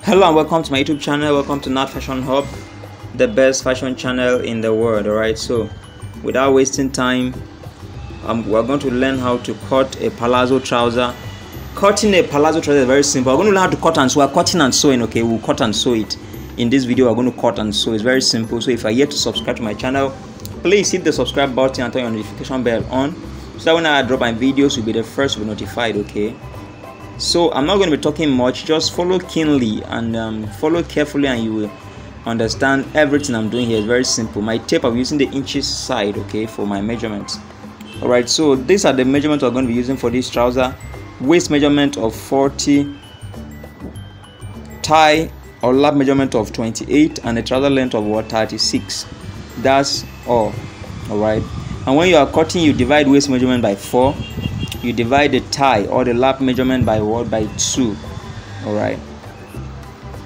Hello and welcome to my YouTube channel. Welcome to Nat Fashion Hub, the best fashion channel in the world. Alright, so without wasting time, we're going to learn how to cut a palazzo trouser. Cutting a palazzo trouser is very simple. We're going to learn how to cut and sew. We're cutting and sewing. Okay, we'll cut and sew it. In this video, we're going to cut and sew. It's very simple. So if you're yet to subscribe to my channel, please hit the subscribe button and turn your notification bell on, so that when I drop my videos, you'll be the first to be notified. Okay. So I'm not going to be talking much. Just follow keenly and follow carefully, and you will understand everything I'm doing here. It's very simple. My tape, I'm using the inches side, okay, for my measurements. All right, so these are the measurements we're going to be using for this trouser. Waist measurement of 40, tie or lap measurement of 28, and a trouser length of 36. That's all. All right, and when you are cutting, you divide waist measurement by 4. You divide the tie or the lap measurement by 2. All right,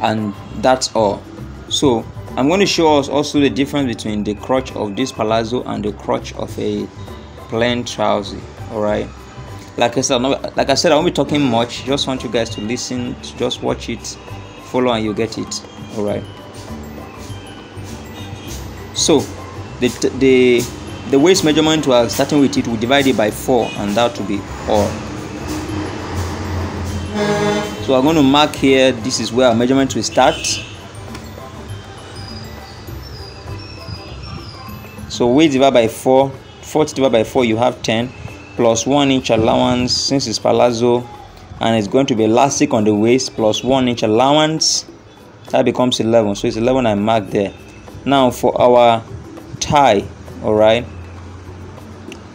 and that's all. So I'm going to show us also the difference between the crotch of this palazzo and the crotch of a plain trouser. All right, like I said, I won't be talking much. Just want you guys to listen, to just watch it, follow, and you get it. All right, so the waist measurement we are starting with, it will divide it by 4, and that will be all. So I'm going to mark here. This is where our measurement will start. So waist divided by 4, 40 divided by 4, you have 10, plus 1 inch allowance since it's palazzo, and it's going to be elastic on the waist, plus 1 inch allowance. That becomes 11. So it's 11 I marked there. Now for our tie, all right,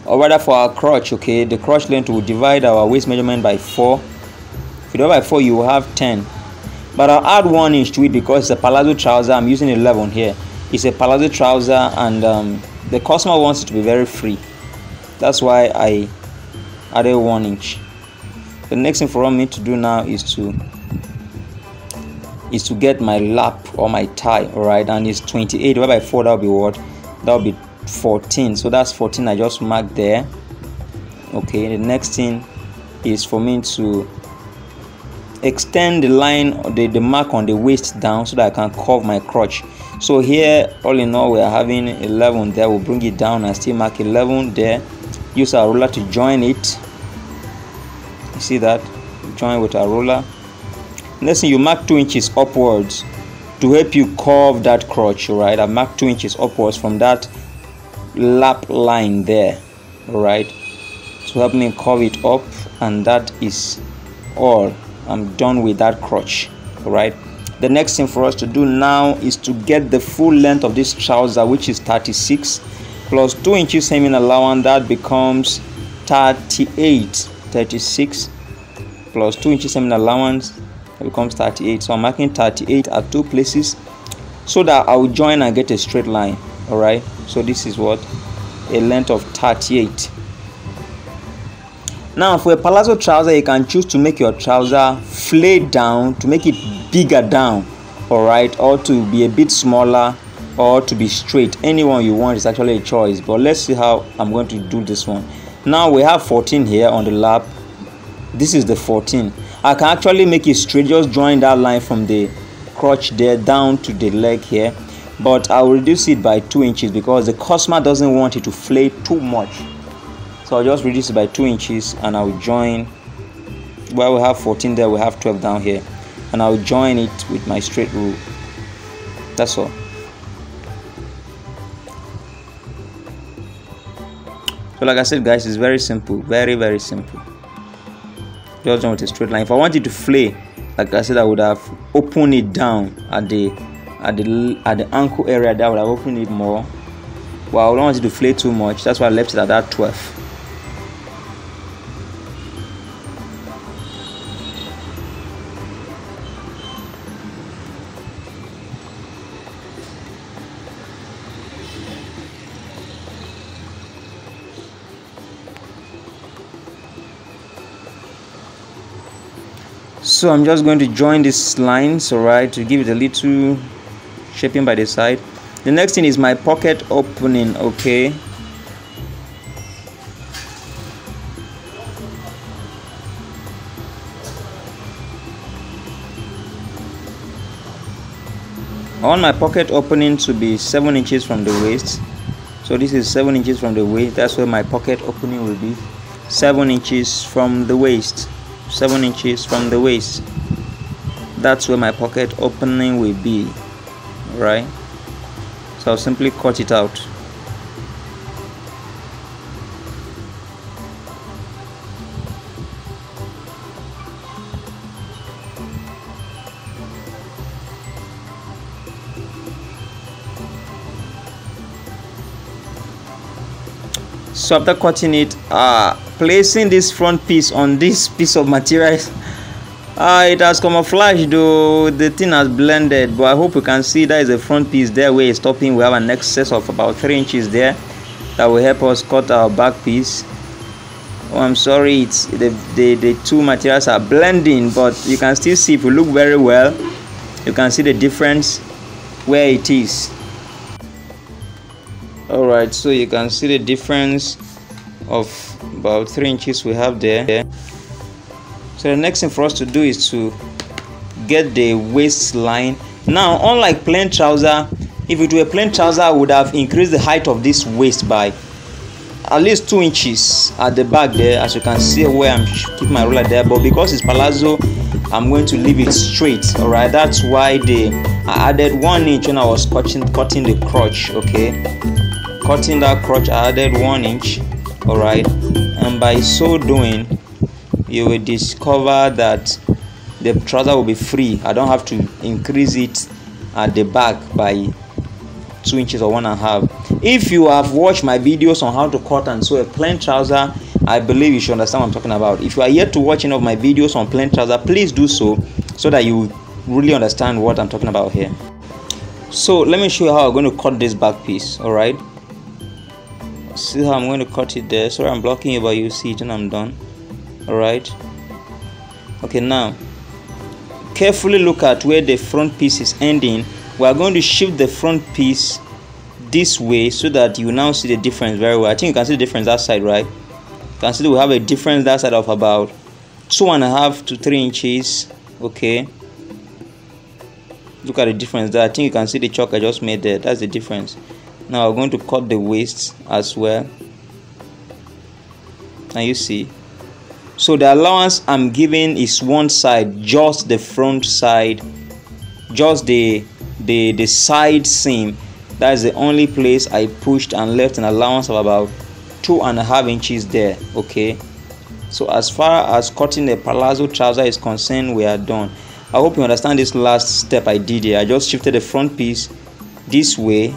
or rather for our crotch, okay, the crotch length will divide our waist measurement by 4. If you divide by 4, you will have 10, but I'll add 1 inch to it because it's a palazzo trouser. I'm using 11 here. It's a palazzo trouser, and the customer wants it to be very free. That's why I added 1 inch. The next thing for me to do now is to get my lap or my tie. All right, and it's 28 divided by 4. That'll be what? That'll be 14. So that's 14 I just marked there. Okay, the next thing is for me to extend the line, the mark on the waist down, so that I can curve my crotch. So here, all in all, we are having 11 there. We'll bring it down and still mark 11 there. Use our ruler to join it. You see that? Join with our ruler. Next thing, you mark 2 inches upwards to help you curve that crotch. All right, I marked 2 inches upwards from that lap line there. All right, to help me curve it up, and that is all. I'm done with that crotch. All right, the next thing for us to do now is to get the full length of this trouser, which is 36 plus 2 inches hemming allowance. That becomes 38. 36 plus 2 inches hemming allowance, that becomes 38. So I'm marking 38 at 2 places so that I will join and get a straight line. All right, so this is what a length of 38. Now for a palazzo trouser, you can choose to make your trouser flayed down, to make it bigger down, all right, or to be a bit smaller, or to be straight. Anyone you want is actually a choice, but let's see how I'm going to do this one. Now we have 14 here on the lap. This is the 14. I can actually make it straight, just join that line from the crotch there down to the leg here, but I will reduce it by 2 inches because the customer doesn't want it to flay too much. So I'll just reduce it by 2 inches, and I'll join where we have 14 there, we have 12 down here, and I'll join it with my straight rule. That's all. So like I said, guys, it's very simple, very simple. Just join with a straight line. If I want it to flay, like I said, I would have opened it down at the ankle area. That would have opened it more. Well, I don't want it to flay too much. That's why I left it at that 12. So I'm just going to join these lines, all right, to give it a little shaping by the side. The next thing is my pocket opening. Okay, I want my pocket opening to be 7 inches from the waist. So this is 7 inches from the waist. That's where my pocket opening will be. 7 inches from the waist. 7 inches from the waist. That's where my pocket opening will be. Right? So I'll simply cut it out. So after cutting it, placing this front piece on this piece of material, it has camouflaged though, the thing has blended, but I hope you can see that is a front piece there where it's stopping. We have an excess of about 3 inches there that will help us cut our back piece. Oh, I'm sorry, it's the two materials are blending, but you can still see, if you look very well, you can see the difference where it is. Alright, so you can see the difference of about 3 inches we have there. So the next thing for us to do is to get the waistline. Now, unlike plain trouser, if it were a plain trouser, I would have increased the height of this waist by at least 2 inches at the back there, as you can see where I'm keeping my ruler there. But because it's palazzo, I'm going to leave it straight. Alright, that's why I added 1 inch when I was cutting the crotch. Okay, cutting that crotch, I added 1 inch. Alright, and by so doing, you will discover that the trouser will be free. I don't have to increase it at the back by 2 inches or 1.5. If you have watched my videos on how to cut and sew a plain trouser, I believe you should understand what I'm talking about. If you are yet to watch any of my videos on plain trouser, please do so that you really understand what I'm talking about here. So let me show you how I'm going to cut this back piece. Alright, see how I'm going to cut it there. Sorry I'm blocking you, but you see it when I'm done. Alright, okay, now carefully look at where the front piece is ending. We are going to shift the front piece this way so that you now see the difference very well. I think you can see the difference that side, right? You can see we have a difference that side of about 2.5 to 3 inches. Okay, look at the difference there. I think you can see the chalk I just made there. That's the difference. Now we're going to cut the waist as well. Can you see? So the allowance I'm giving is one side, just the front side, just the side seam. That is the only place I pushed and left an allowance of about 2.5 inches there. Okay, so as far as cutting the palazzo trouser is concerned, we are done. I hope you understand this last step I did here. I just shifted the front piece this way,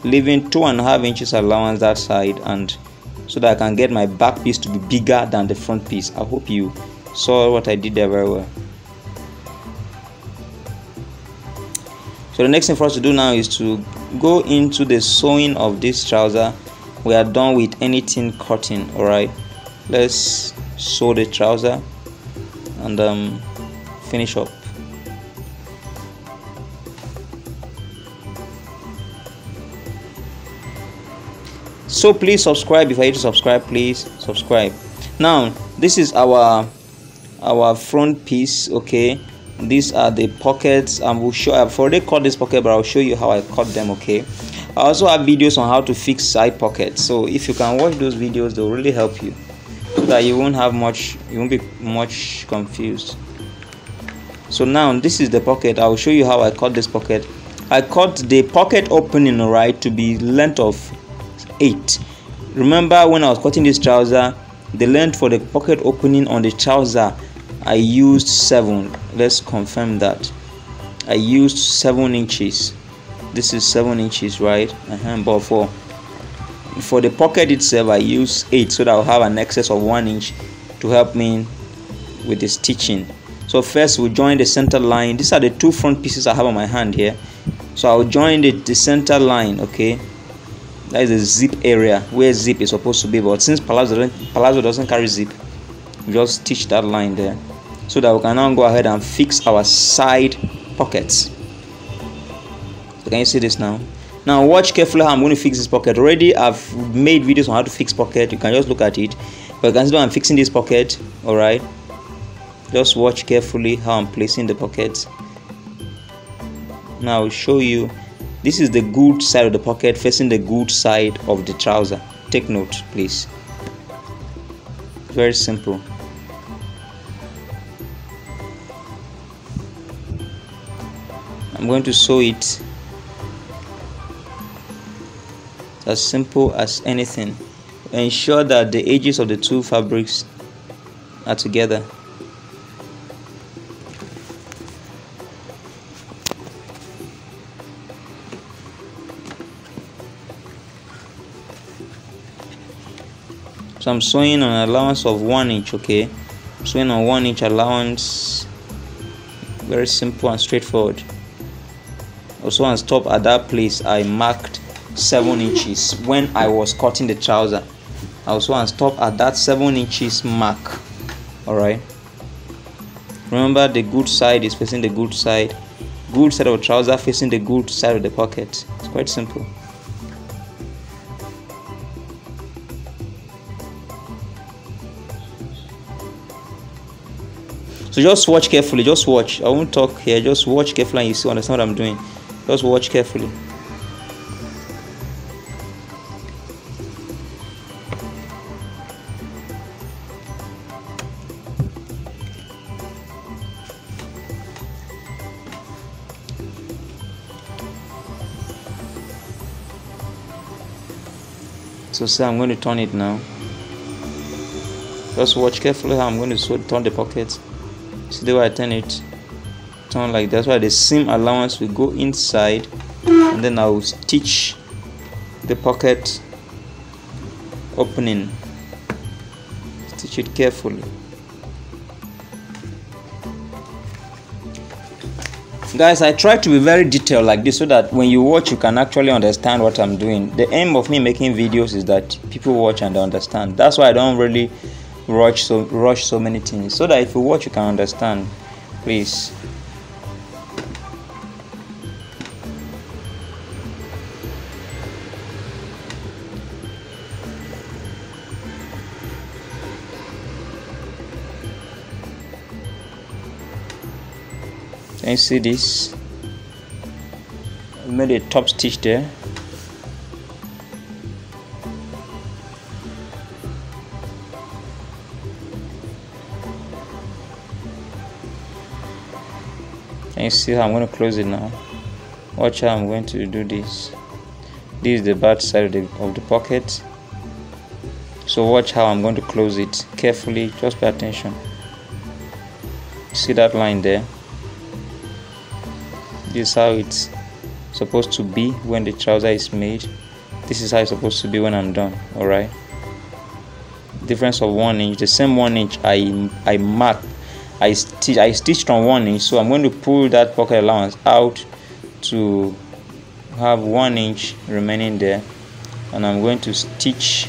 leaving 2.5 inches allowance that side, and so that I can get my back piece to be bigger than the front piece. I hope you saw what I did there very well. So the next thing for us to do now is to go into the sewing of this trouser. We are done with anything cutting. Alright, let's sew the trouser and finish up. So please subscribe. If you are to subscribe, please subscribe. Now this is our front piece. Okay, these are the pockets, and we'll show. I've already cut this pocket, but I'll show you how I cut them. Okay, I also have videos on how to fix side pockets, so if you can watch those videos, they'll really help you, so that you won't be much confused. So now this is the pocket. I'll show you how I cut this pocket. I cut the pocket opening, right, to be length of 8. Remember when I was cutting this trouser, the length for the pocket opening on the trouser, I used 7. Let's confirm that. I used 7 inches. This is 7 inches, right? But for the pocket itself, I used 8, so that I'll have an excess of 1 inch to help me with the stitching. So first we'll join the center line. These are the two front pieces I have on my hand here. So I'll join the center line. Okay, that is the zip area where zip is supposed to be, but since palazzo doesn't carry zip, we just stitch that line there, so that we can now go ahead and fix our side pockets. So can you see this now? Now watch carefully how I'm going to fix this pocket. Already I've made videos on how to fix pocket. You can just look at it, but you can see I'm fixing this pocket. All right, just watch carefully how I'm placing the pockets. Now I'll show you. This is the good side of the pocket facing the good side of the trouser. Take note, please. Very simple. I'm going to sew it. As simple as anything. Ensure that the edges of the two fabrics are together. So I'm sewing on an allowance of 1 inch, okay? I'm sewing on 1 inch allowance. Very simple and straightforward. Also, on top at that place, I marked 7 inches when I was cutting the trouser. I also want to stop at that 7 inches mark. Alright, remember the good side is facing the good side of the trouser facing the good side of the pocket. It's quite simple. So just watch carefully, just watch. I won't talk here, just watch carefully and you see, understand what I'm doing. Just watch carefully. So say I'm going to turn it now. Just watch carefully how I'm going to turn the pocket. See the way I turn it? Turn like that. That's why the seam allowance will go inside, and then I will stitch the pocket opening. Stitch it carefully. Guys, I try to be very detailed like this so that when you watch you can actually understand what I'm doing. The aim of me making videos is that people watch and they understand. That's why I don't really rush so many things, so that if you watch you can understand. Please. Can you see this? I made a top stitch there. Can you see how I'm going to close it now? Watch how I'm going to do this. This is the bad side of the pocket. So watch how I'm going to close it carefully. Just pay attention. See that line there? This is how it's supposed to be when the trouser is made. This is how it's supposed to be when I'm done. Alright, difference of 1 inch. The same 1 inch I marked, I stitched on 1 inch, so I'm going to pull that pocket allowance out to have 1 inch remaining there, and I'm going to stitch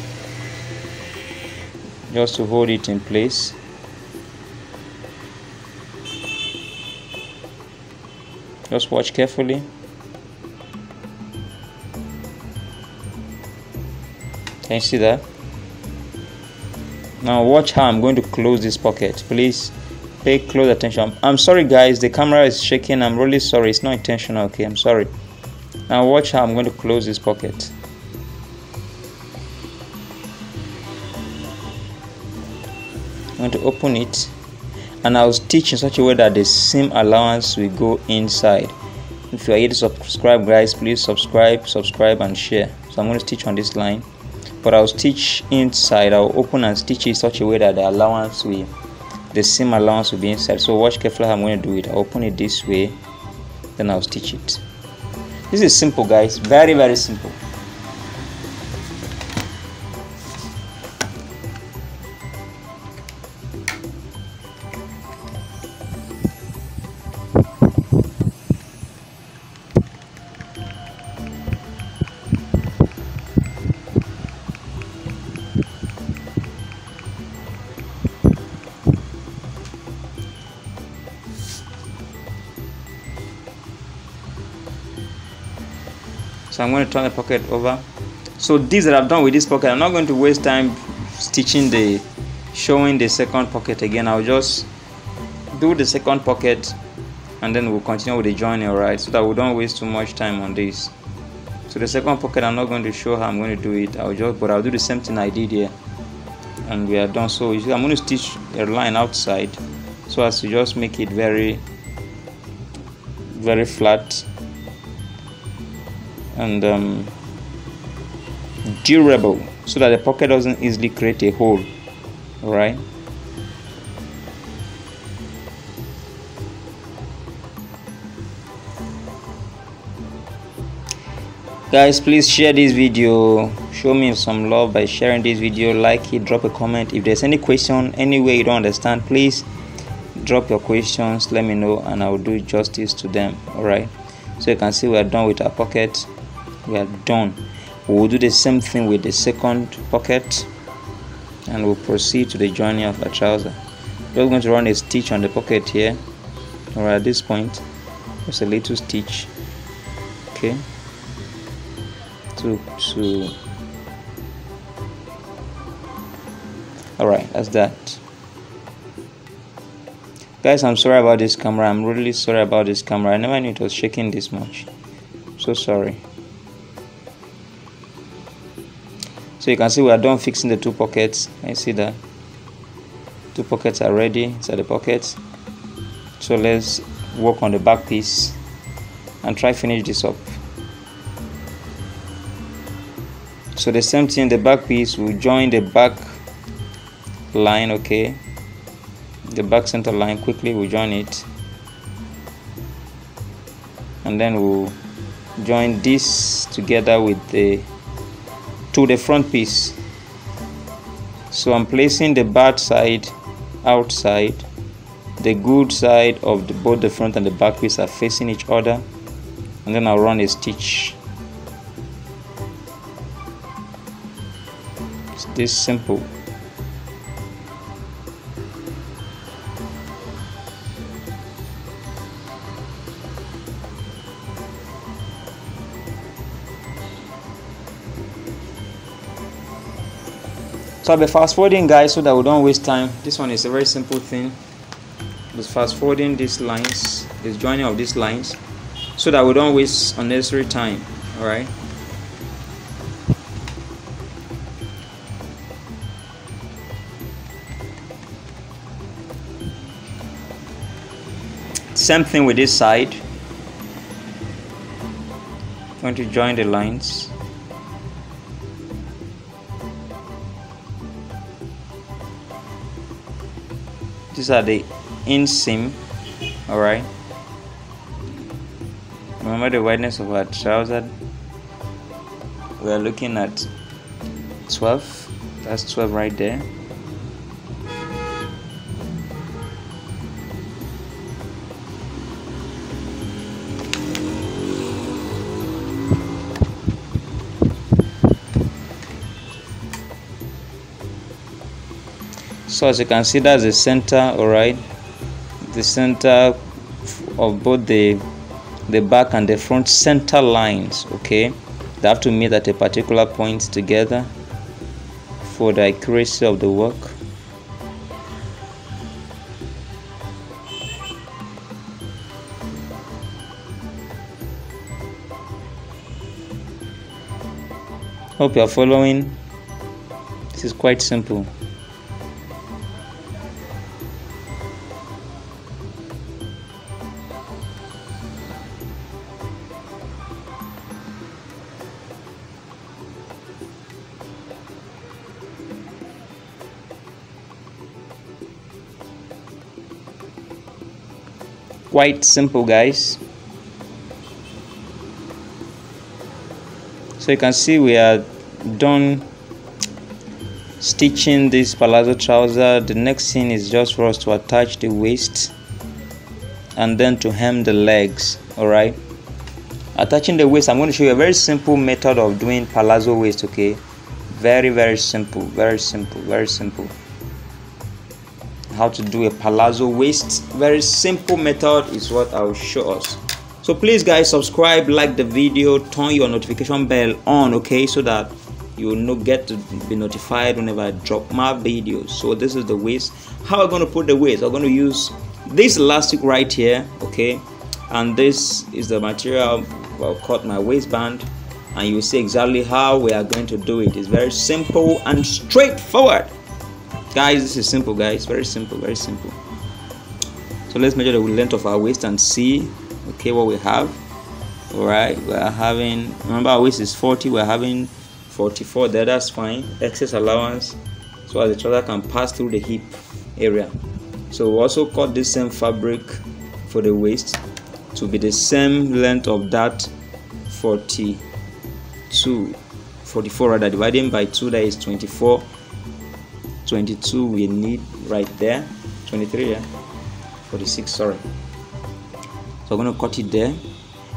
just to hold it in place. Just watch carefully. Can you see that? Now watch how I'm going to close this pocket. Please pay close attention. I'm sorry guys, the camera is shaking. I'm really sorry. It's not intentional, okay? I'm sorry. Now watch how I'm going to close this pocket. I'm going to open it, and I'll stitch in such a way that the seam allowance will go inside. If you are here to subscribe guys, please subscribe and share. So I'm going to stitch on this line, but I'll stitch inside. I'll open and stitch it in such a way that the seam allowance will be inside. So watch carefully how I'm going to do it. I'll open it this way, then I'll stitch it. This is simple guys, very, very simple. So I'm going to turn the pocket over. So this that I've done with this pocket, I'm not going to waste time showing the second pocket again. I'll just do the second pocket and then we'll continue with the joining, alright, so that we don't waste too much time on this. So the second pocket, I'm not going to show how I'm going to do it. I'll do the same thing I did here, and we are done. So you see, I'm going to stitch a line outside so as to just make it very flat and durable, so that the pocket doesn't easily create a hole. All right. Guys, please share this video, show me some love by sharing this video, like it, drop a comment. If there's any question, any way you don't understand, please drop your questions, let me know, and I will do justice to them. All right, so you can see we are done with our pocket. We are done. We will do the same thing with the second pocket, and we'll proceed to the joining of our trouser. We're going to run a stitch on the pocket here. All right, at this point, just a little stitch. Okay. Alright, that's that. Guys, I'm sorry about this camera. I'm really sorry about this camera. I never knew it was shaking this much. So sorry. So you can see we are done fixing the two pockets. I see that two pockets are ready inside the pockets. So let's work on the back piece and try finish this up. So the same thing, the back piece, we'll join the back line, okay, the back center line. Quickly we'll join it, and then we'll join this together with the front piece. So I'm placing the bad side outside, the good side of both the front and the back piece are facing each other, and then I'll run a stitch. This simple. So I'll be fast forwarding, guys, so that we don't waste time. This one is a very simple thing. Just fast forwarding these lines, this joining of these lines, so that we don't waste unnecessary time. All right. Same thing with this side. I'm going to join the lines. These are the inseam. All right. Remember the wideness of our trouser. We are looking at 12. That's 12 right there. So as you can see, that's the center. All right, the center of both the back and the front center lines. Okay, they have to meet at a particular point together for the accuracy of the work. Hope you are following. This is quite simple. Quite simple, guys. So you can see we are done stitching this palazzo trouser. The next thing is just for us to attach the waist and then to hem the legs. All right, attaching the waist, I'm going to show you a very simple method of doing palazzo waist. Okay, very simple, very simple. How to do a palazzo waist, very simple method is what I will show us. So please, guys, subscribe, like the video, turn your notification bell on, okay, so that you will get to be notified whenever I drop my videos. So this is the waist. How I'm going to put the waist, I'm going to use this elastic right here, okay, and this is the material I'll cut my waistband, and you will see exactly how we are going to do it. It's very simple and straightforward, guys. This is simple, guys, very simple, very simple. So let's measure the length of our waist and see, okay, what we have. All right, we are having, remember our waist is 40, we're having 44 there. That's fine, excess allowance, so as the trouser can pass through the hip area. So we also cut this same fabric for the waist to be the same length of that 44 rather, dividing by 2, that is 24. 22 we need right there, 23, yeah, 46, sorry. So I'm going to cut it there,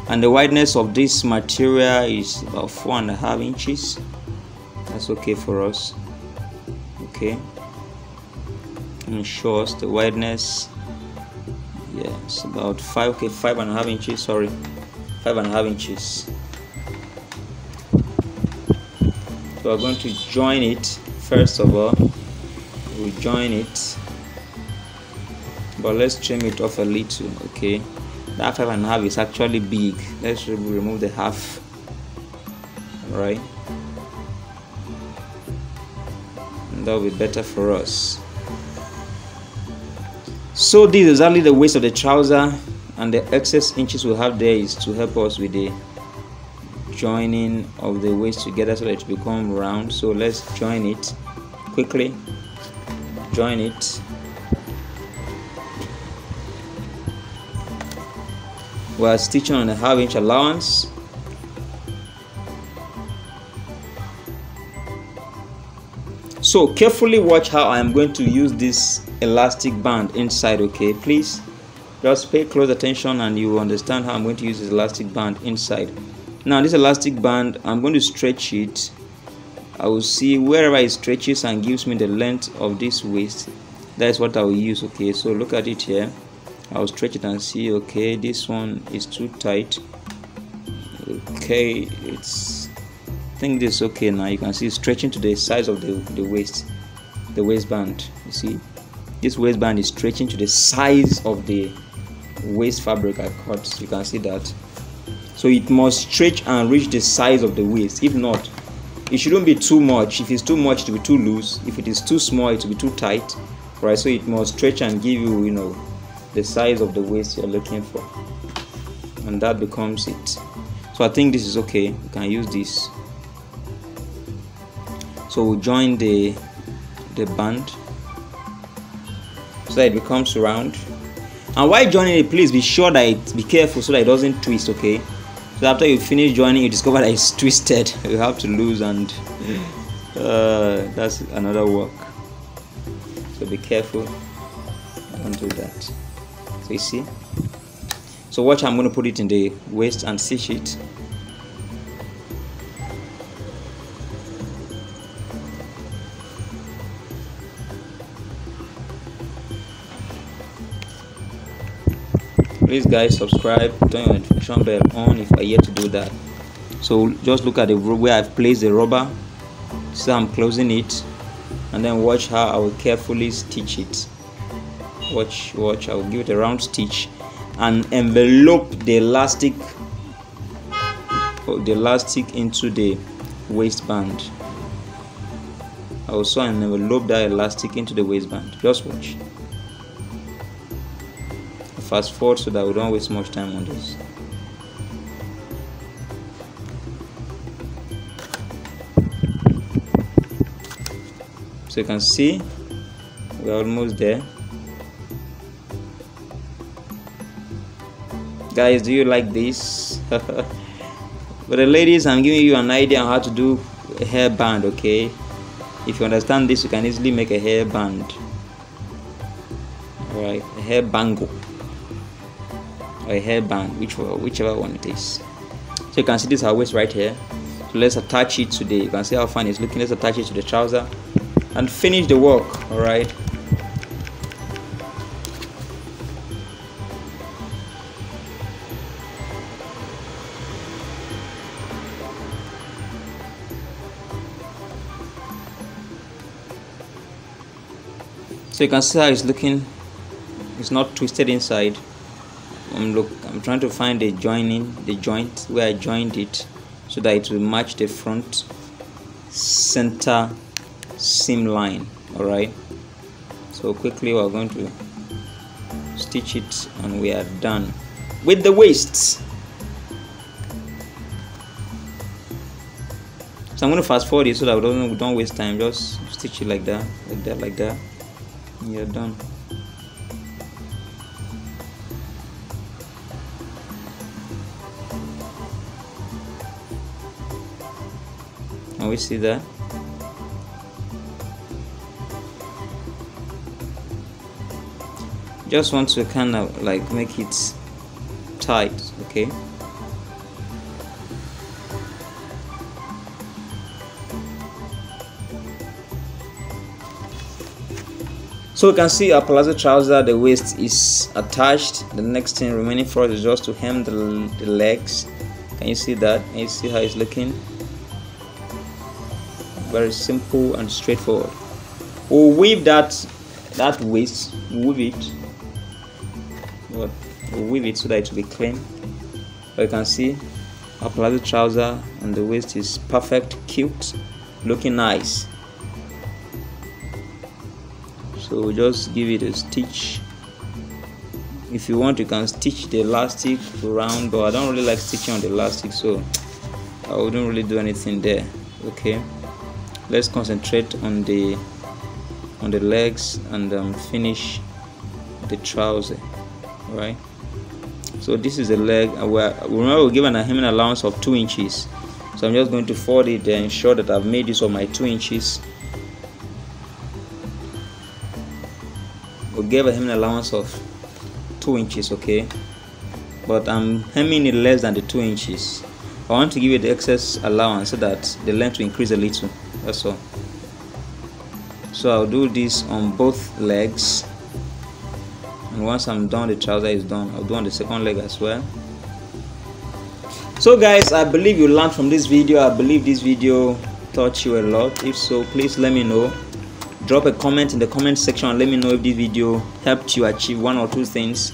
and the wideness of this material is about 4.5 inches. That's okay for us. Okay, and show us the wideness. Yeah, it's about 5.5 inches, sorry, 5.5 inches. So we're going to join it. First of all, we join it, but let's trim it off a little. Okay, that 5.5 is actually big. Let's remove the half. All right, and that will be better for us. So this is exactly the waist of the trouser, and the excess inches we have there is to help us with the joining of the waist together so that it become round. So let's join it quickly. Join it. We are stitching on a 1/2 inch allowance. So carefully watch how I am going to use this elastic band inside. Okay, please just pay close attention and you will understand how I'm going to use this elastic band inside. Now this elastic band, I'm going to stretch it. I will see wherever it stretches and gives me the length of this waist. That is what I will use. Okay, so look at it here. I will stretch it and see, okay, this one is too tight. Okay, I think this is okay now. You can see it's stretching to the size of the waist, the waistband. You see, this waistband is stretching to the size of the waist fabric I cut. You can see that. So it must stretch and reach the size of the waist. If not, it shouldn't be too much. If it's too much, it will be too loose. If it is too small, it will be too tight. Right? So it must stretch and give you, the size of the waist you're looking for, and that becomes it. So I think this is okay. You can use this. So we'll join the band so that it becomes round. And while joining it, please be sure that be careful so that it doesn't twist. Okay, so after you finish joining, you discover that it's twisted. You have to lose, and that's another work. So be careful, don't do that. So you see, so watch, I'm going to put it in the waist and stitch it. Please guys, subscribe, turn your notification bell on if you're yet to do that. So just look at the where I've placed the rubber. So I'm closing it, and then watch how I will carefully stitch it. Watch, I will give it a round stitch and envelope the elastic into the waistband. I also envelope that elastic into the waistband. Just watch. Fast forward so that we don't waste much time on this. So you can see we're almost there. Guys, do you like this? For the ladies, I'm giving you an idea on how to do a hair band. Okay, if you understand this, you can easily make a hair band. Alright, a hair bangle or a hair band, whichever one it is. So you can see this is our waist right here. So let's attach it to the, you can see how fine it's looking. Let's attach it to the trouser and finish the work. Alright, so you can see how it's looking. It's not twisted inside. I'm trying to find the joint where I joined it so that it will match the front center seam line. All right, so quickly we're going to stitch it and we are done with the waists. So I'm going to fast forward it so that we don't waste time. Just stitch it like that, like that. And you're done. And we see that. Just want to kind of like make it tight, okay? So you can see our palazzo trouser, the waist is attached. The next thing remaining for us is just to hem the legs. Can you see that? Can you see how it's looking? Very simple and straightforward. We'll weave that waist, weave it. We'll weave it so that it will be clean. But you can see our palazzo trouser and the waist is perfect, cute, looking nice. So just give it a stitch. If you want, you can stitch the elastic around, but I don't really like stitching on the elastic, so I wouldn't really do anything there. Okay, let's concentrate on the legs and finish the trouser. All right, so this is the leg. Remember, we're given a hemming allowance of 2 inches, so I'm just going to fold it and ensure that I've made use of my 2 inches. We gave a hemming allowance of 2 inches, okay, but I'm hemming it less than the 2 inches. I want to give it the excess allowance so that the length will increase a little. That's all. So I'll do this on both legs, and once I'm done, the trouser is done, I'll do on the second leg as well. So guys, I believe you learned from this video. I believe this video taught you a lot. If so, please let me know. Drop a comment in the comment section and let me know if this video helped you achieve 1 or 2 things,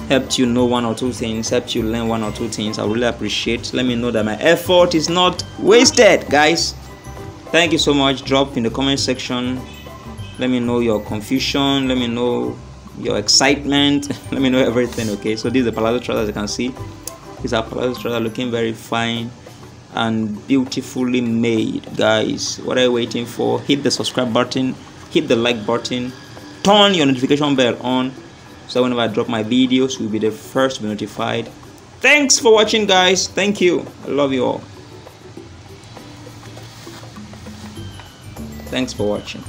helped you know 1 or 2 things, helped you learn 1 or 2 things. I really appreciate. Let me know that my effort is not wasted, guys. Thank you so much. Drop in the comment section. Let me know your confusion. Let me know your excitement. Let me know everything, okay? So this is the palazzo trouser, as you can see. These are palazzo trouser looking very fine and beautifully made, guys. What are you waiting for? Hit the subscribe button, hit the like button, turn your notification bell on so whenever I drop my videos you'll be the first to be notified. Thanks for watching, guys. Thank you. I love you all. Thanks for watching.